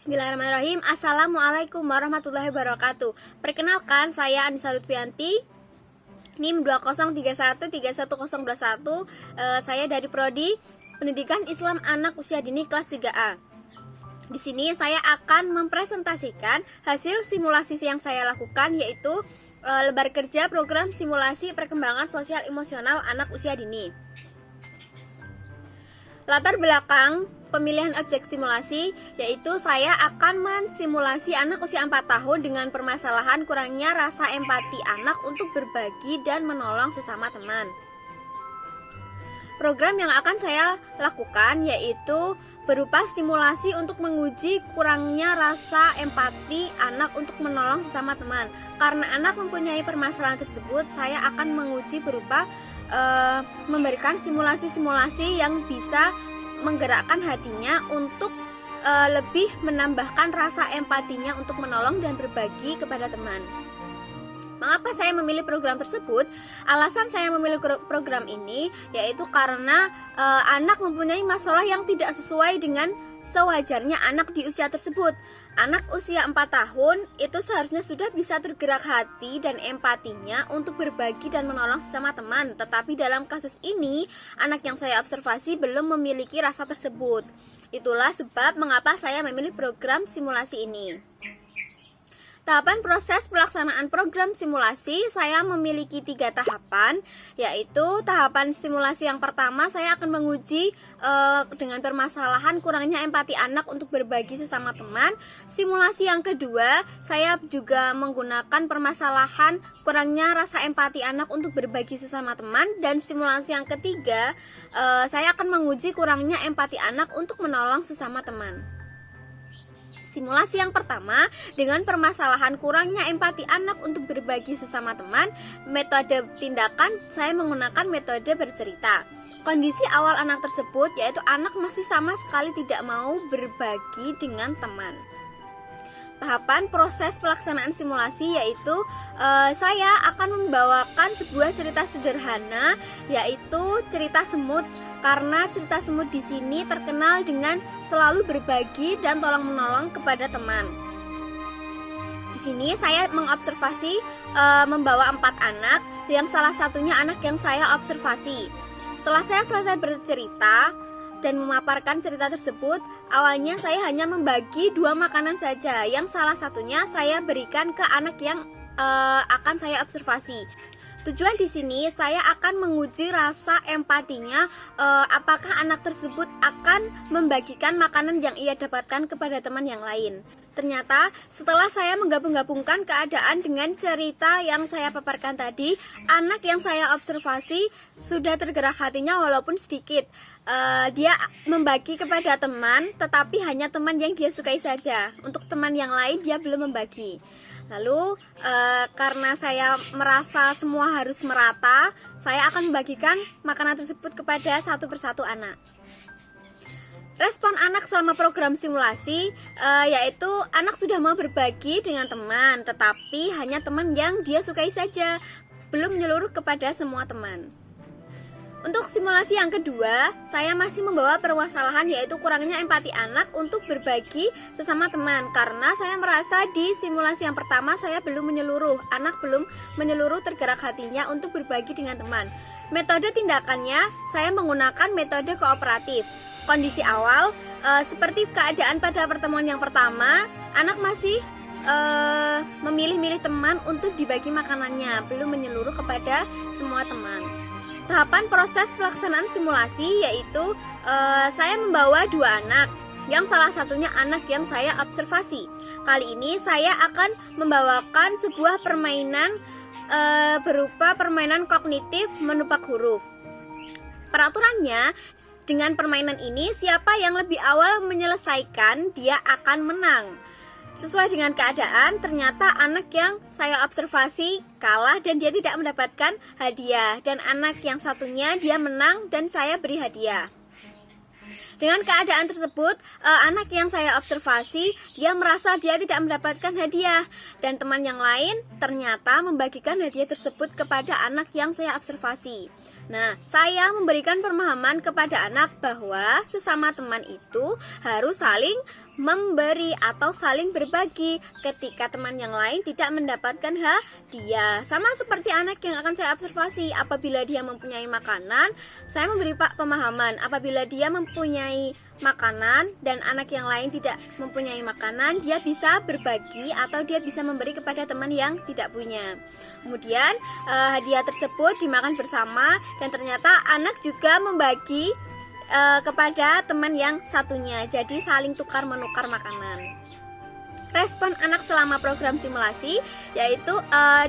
Bismillahirrahmanirrahim. Assalamualaikum warahmatullahi wabarakatuh. Perkenalkan, saya Anissa Lutfianti, NIM 20313131021. Saya dari Prodi Pendidikan Islam Anak Usia Dini kelas 3A. Di sini saya akan mempresentasikan hasil simulasi yang saya lakukan, yaitu lembar kerja program stimulasi perkembangan sosial emosional anak usia dini. Latar belakang pemilihan objek simulasi, yaitu saya akan mensimulasi anak usia 4 tahun dengan permasalahan kurangnya rasa empati anak untuk berbagi dan menolong sesama teman. Program yang akan saya lakukan yaitu berupa stimulasi untuk menguji kurangnya rasa empati anak untuk menolong sesama teman. Karena anak mempunyai permasalahan tersebut, saya akan menguji berupa memberikan stimulasi-stimulasi yang bisa menggerakkan hatinya untuk lebih menambahkan rasa empatinya untuk menolong dan berbagi kepada teman. Mengapa saya memilih program tersebut? Alasan saya memilih program ini yaitu karena anak mempunyai masalah yang tidak sesuai dengan sewajarnya anak di usia tersebut. Anak usia 4 tahun itu seharusnya sudah bisa tergerak hati dan empatinya untuk berbagi dan menolong sesama teman. Tetapi dalam kasus ini, anak yang saya observasi belum memiliki rasa tersebut. Itulah sebab mengapa saya memilih program simulasi ini. Tahapan proses pelaksanaan program simulasi, saya memiliki 3 tahapan, yaitu tahapan stimulasi yang pertama, saya akan menguji dengan permasalahan kurangnya empati anak untuk berbagi sesama teman. Stimulasi yang kedua, saya juga menggunakan permasalahan kurangnya rasa empati anak untuk berbagi sesama teman. Dan stimulasi yang ketiga, saya akan menguji kurangnya empati anak untuk menolong sesama teman. Stimulasi yang pertama, dengan permasalahan kurangnya empati anak untuk berbagi sesama teman, metode tindakan saya menggunakan metode bercerita. Kondisi awal anak tersebut yaitu anak masih sama sekali tidak mau berbagi dengan teman. Tahapan proses pelaksanaan simulasi yaitu saya akan membawakan sebuah cerita sederhana, yaitu cerita semut, karena cerita semut di sini terkenal dengan selalu berbagi dan tolong menolong kepada teman. Di sini saya mengobservasi membawa 4 anak, yang salah satunya anak yang saya observasi. Setelah saya selesai bercerita dan memaparkan cerita tersebut, awalnya saya hanya membagi 2 makanan saja, yang salah satunya saya berikan ke anak yang akan saya observasi. Tujuan di sini saya akan menguji rasa empatinya, apakah anak tersebut akan membagikan makanan yang ia dapatkan kepada teman yang lain. Ternyata setelah saya menggabung-gabungkan keadaan dengan cerita yang saya paparkan tadi, anak yang saya observasi sudah tergerak hatinya walaupun sedikit. Dia membagi kepada teman, tetapi hanya teman yang dia sukai saja. Untuk teman yang lain dia belum membagi. Lalu karena saya merasa semua harus merata, saya akan membagikan makanan tersebut kepada satu persatu anak. Respon anak selama program simulasi yaitu anak sudah mau berbagi dengan teman, tetapi hanya teman yang dia sukai saja, belum menyeluruh kepada semua teman. Untuk simulasi yang kedua, saya masih membawa permasalahan yaitu kurangnya empati anak untuk berbagi sesama teman. Karena saya merasa di simulasi yang pertama saya belum menyeluruh, anak belum menyeluruh tergerak hatinya untuk berbagi dengan teman. Metode tindakannya, saya menggunakan metode kooperatif. Kondisi awal, seperti keadaan pada pertemuan yang pertama, anak masih memilih-milih teman untuk dibagi makanannya, belum menyeluruh kepada semua teman. Tahapan proses pelaksanaan simulasi yaitu saya membawa 2 anak, yang salah satunya anak yang saya observasi. Kali ini saya akan membawakan sebuah permainan berupa permainan kognitif menupak huruf. Peraturannya, dengan permainan ini siapa yang lebih awal menyelesaikan dia akan menang. Sesuai dengan keadaan, ternyata anak yang saya observasi kalah dan dia tidak mendapatkan hadiah. Dan anak yang satunya dia menang dan saya beri hadiah. Dengan keadaan tersebut, anak yang saya observasi, dia merasa dia tidak mendapatkan hadiah. Dan teman yang lain ternyata membagikan hadiah tersebut kepada anak yang saya observasi. Nah, saya memberikan pemahaman kepada anak bahwa sesama teman itu harus saling memberi atau saling berbagi ketika teman yang lain tidak mendapatkan hadiah. Sama seperti anak yang akan saya observasi, apabila dia mempunyai makanan, saya memberi pemahaman. Apabila dia mempunyai makanan dan anak yang lain tidak mempunyai makanan, dia bisa berbagi atau dia bisa memberi kepada teman yang tidak punya. Kemudian hadiah tersebut dimakan bersama dan ternyata anak juga membagi kepada teman yang satunya. Jadi saling tukar menukar makanan. Respon anak selama program simulasi yaitu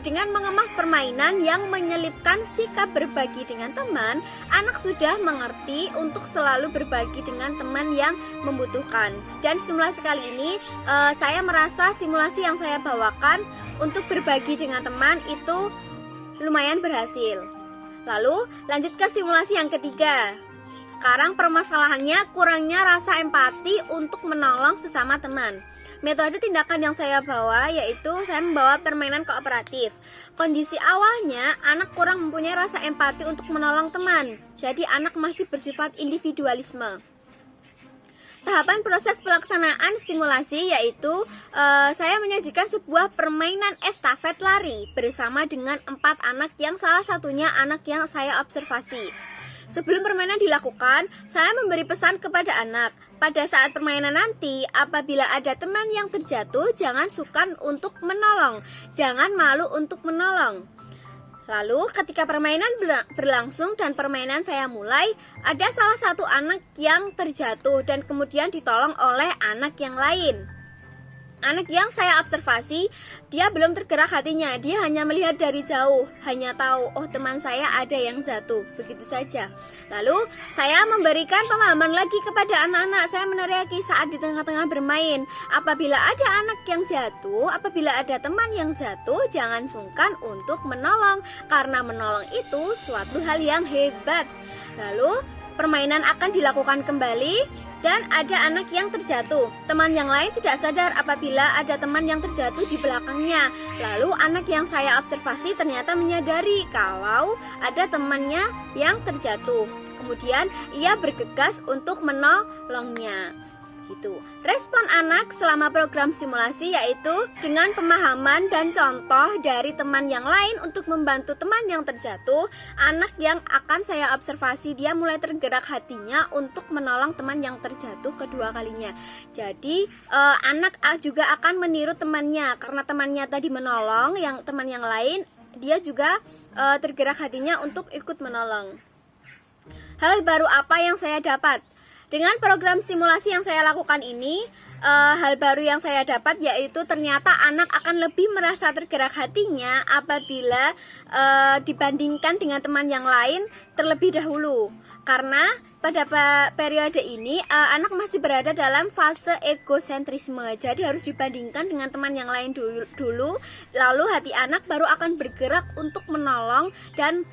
dengan mengemas permainan yang menyelipkan sikap berbagi dengan teman, anak sudah mengerti untuk selalu berbagi dengan teman yang membutuhkan. Dan simulasi kali ini saya merasa simulasi yang saya bawakan untuk berbagi dengan teman itu lumayan berhasil. Lalu lanjut ke simulasi yang ketiga. Sekarang permasalahannya kurangnya rasa empati untuk menolong sesama teman. Metode tindakan yang saya bawa yaitu saya membawa permainan kooperatif. Kondisi awalnya anak kurang mempunyai rasa empati untuk menolong teman. Jadi anak masih bersifat individualisme. Tahapan proses pelaksanaan stimulasi yaitu saya menyajikan sebuah permainan estafet lari bersama dengan 4 anak yang salah satunya anak yang saya observasi. Sebelum permainan dilakukan, saya memberi pesan kepada anak. Pada saat permainan nanti, apabila ada teman yang terjatuh, jangan sungkan untuk menolong. Jangan malu untuk menolong. Lalu ketika permainan berlangsung dan permainan saya mulai, ada salah satu anak yang terjatuh dan kemudian ditolong oleh anak yang lain. Anak yang saya observasi, dia belum tergerak hatinya. Dia hanya melihat dari jauh, hanya tahu, oh teman saya ada yang jatuh, begitu saja. Lalu saya memberikan pemahaman lagi kepada anak-anak. Saya meneriaki saat di tengah-tengah bermain, apabila ada anak yang jatuh, apabila ada teman yang jatuh, jangan sungkan untuk menolong, karena menolong itu suatu hal yang hebat. Lalu permainan akan dilakukan kembali. Dan ada anak yang terjatuh. Teman yang lain tidak sadar apabila ada teman yang terjatuh di belakangnya. Lalu anak yang saya observasi ternyata menyadari kalau ada temannya yang terjatuh. Kemudian ia bergegas untuk menolongnya. Gitu. Respon anak selama program simulasi yaitu dengan pemahaman dan contoh dari teman yang lain untuk membantu teman yang terjatuh. Anak yang akan saya observasi dia mulai tergerak hatinya untuk menolong teman yang terjatuh kedua kalinya. Jadi anak juga akan meniru temannya karena temannya tadi menolong, yang teman yang lain dia juga tergerak hatinya untuk ikut menolong. Hal baru apa yang saya dapat? Dengan program simulasi yang saya lakukan ini, hal baru yang saya dapat yaitu ternyata anak akan lebih merasa tergerak hatinya apabila dibandingkan dengan teman yang lain terlebih dahulu. Karena pada periode ini anak masih berada dalam fase egosentrisme. Jadi harus dibandingkan dengan teman yang lain dulu, lalu hati anak baru akan bergerak untuk menolong dan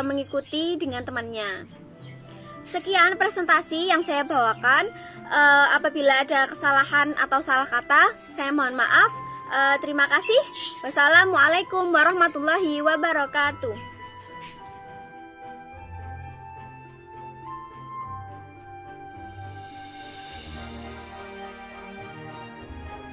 mengikuti dengan temannya. Sekian presentasi yang saya bawakan. Apabila ada kesalahan atau salah kata, saya mohon maaf. Terima kasih. Wassalamualaikum warahmatullahi wabarakatuh.